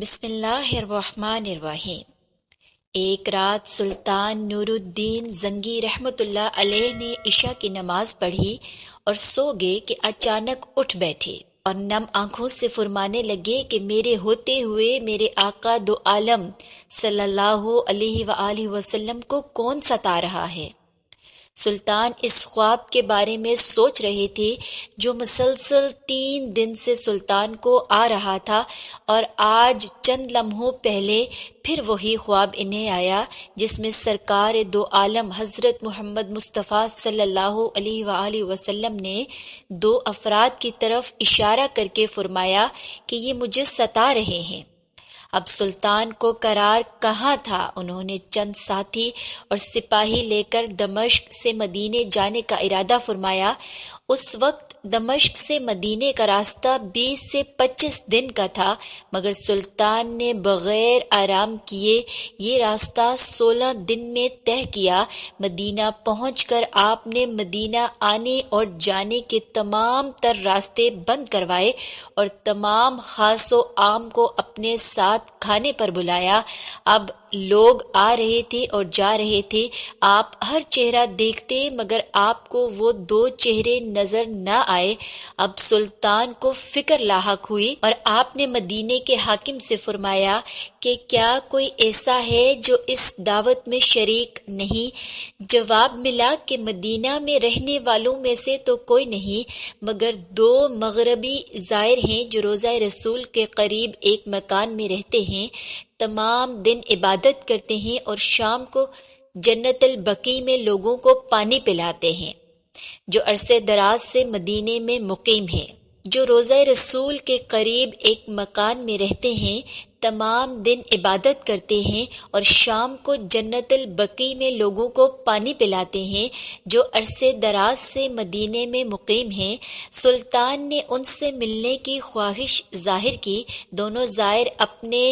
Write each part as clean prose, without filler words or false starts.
بسم اللہ الرحمن الرحیم۔ ایک رات سلطان نور الدین زنگی رحمۃ اللہ علیہ نے عشاء کی نماز پڑھی اور سو گئے کہ اچانک اٹھ بیٹھے اور نم آنکھوں سے فرمانے لگے کہ میرے ہوتے ہوئے میرے آقا دو عالم صلی اللہ علیہ وآلہ وسلم کو کون ستا رہا ہے۔ سلطان اس خواب کے بارے میں سوچ رہے تھے جو مسلسل 3 دن سے سلطان کو آ رہا تھا، اور آج چند لمحوں پہلے پھر وہی خواب انہیں آیا جس میں سرکار دو عالم حضرت محمد مصطفیٰ صلی اللہ علیہ وآلہ وسلم نے 2 افراد کی طرف اشارہ کر کے فرمایا کہ یہ مجھے ستا رہے ہیں۔ اب سلطان کو قرار کہاں تھا۔ انہوں نے چند ساتھی اور سپاہی لے کر دمشق سے مدینے جانے کا ارادہ فرمایا۔ اس وقت دمشق سے مدینے کا راستہ 20 سے 25 دن کا تھا، مگر سلطان نے بغیر آرام کیے یہ راستہ 16 دن میں طے کیا۔ مدینہ پہنچ کر آپ نے مدینہ آنے اور جانے کے تمام تر راستے بند کروائے اور تمام خاص و عام کو اپنے ساتھ کھانے پر بلایا۔ اب لوگ آ رہے تھے اور جا رہے تھے، آپ ہر چہرہ دیکھتے مگر آپ کو وہ 2 چہرے نظر نہ آئے۔ اب سلطان کو فکر لاحق ہوئی اور آپ نے مدینے کے حاکم سے فرمایا کہ کیا کوئی ایسا ہے جو اس دعوت میں شریک نہیں؟ جواب ملا کہ مدینہ میں رہنے والوں میں سے تو کوئی نہیں، مگر 2 مغربی زائر ہیں جو روضہ رسول کے قریب ایک مکان میں رہتے ہیں، تمام دن عبادت کرتے ہیں اور شام کو جنت البقیع میں لوگوں کو پانی پلاتے ہیں، جو عرصے دراز سے مدینے میں مقیم ہیں۔ جو روضہ رسول کے قریب ایک مکان میں رہتے ہیں، تمام دن عبادت کرتے ہیں اور شام کو جنت البقیع میں لوگوں کو پانی پلاتے ہیں، جو عرصے دراز سے مدینے میں مقیم ہیں۔ سلطان نے ان سے ملنے کی خواہش ظاہر کی۔ دونوں زائر اپنے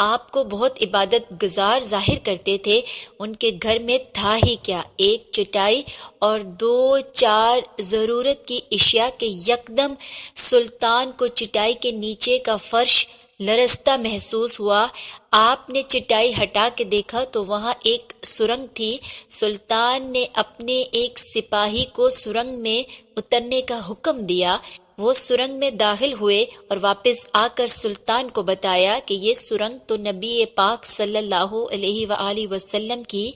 آپ کو بہت عبادت گزار ظاہر کرتے تھے۔ ان کے گھر میں تھا ہی کیا، ایک چٹائی اور 2-4 ضرورت کی اشیاء کے یکدم سلطان کو چٹائی کے نیچے کا فرش لرزتا محسوس ہوا۔ آپ نے چٹائی ہٹا کے دیکھا تو وہاں ایک سرنگ تھی۔ سلطان نے اپنے ایک سپاہی کو سرنگ میں اترنے کا حکم دیا۔ وہ سرنگ میں داخل ہوئے اور واپس آ کر سلطان کو بتایا کہ یہ سرنگ تو نبی پاک صلی اللہ علیہ وآلہ وسلم کی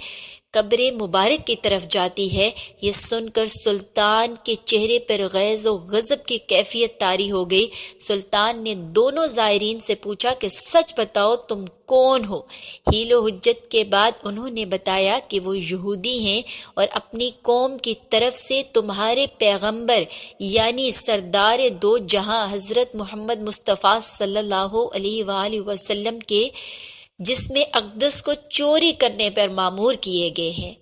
قبر مبارک کی طرف جاتی ہے۔ یہ سن کر سلطان کے چہرے پر غیظ و غضب کی کیفیت طاری ہو گئی۔ سلطان نے دونوں زائرین سے پوچھا کہ سچ بتاؤ تم کون ہو؟ حیل و حجت کے بعد انہوں نے بتایا کہ وہ یہودی ہیں اور اپنی قوم کی طرف سے تمہارے پیغمبر یعنی سردار 2 جہاں حضرت محمد مصطفیٰ صلی اللہ علیہ وآلہ وسلم کے جسم اقدس کو چوری کرنے پر مامور کیے گئے ہیں۔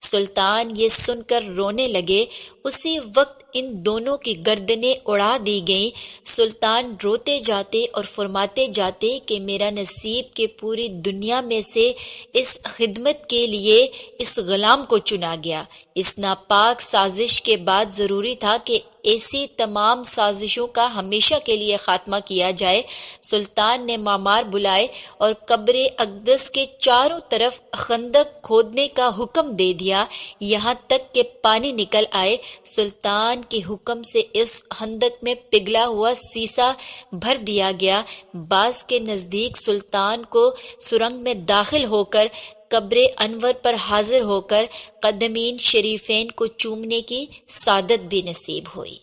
سلطان یہ سن کر رونے لگے۔ اسی وقت ان دونوں کی گردنیں اڑا دی گئیں۔ سلطان روتے جاتے اور فرماتے جاتے کہ میرا نصیب کہ پوری دنیا میں سے اس خدمت کے لیے اس غلام کو چنا گیا۔ اس ناپاک سازش کے بعد ضروری تھا کہ ایسی تمام سازشوں کا ہمیشہ کے لیے خاتمہ کیا جائے۔ سلطان نے معمار بلائے اور قبر اقدس کے چاروں طرف خندق کھودنے کا حکم دے دیا، یہاں تک کہ پانی نکل آئے۔ سلطان کے حکم سے اس خندق میں پگھلا ہوا سیسا بھر دیا گیا۔ بعض کے نزدیک سلطان کو سرنگ میں داخل ہو کر قبر انور پر حاضر ہو کر قدمین شریفین کو چومنے کی سعادت بھی نصیب ہوئی۔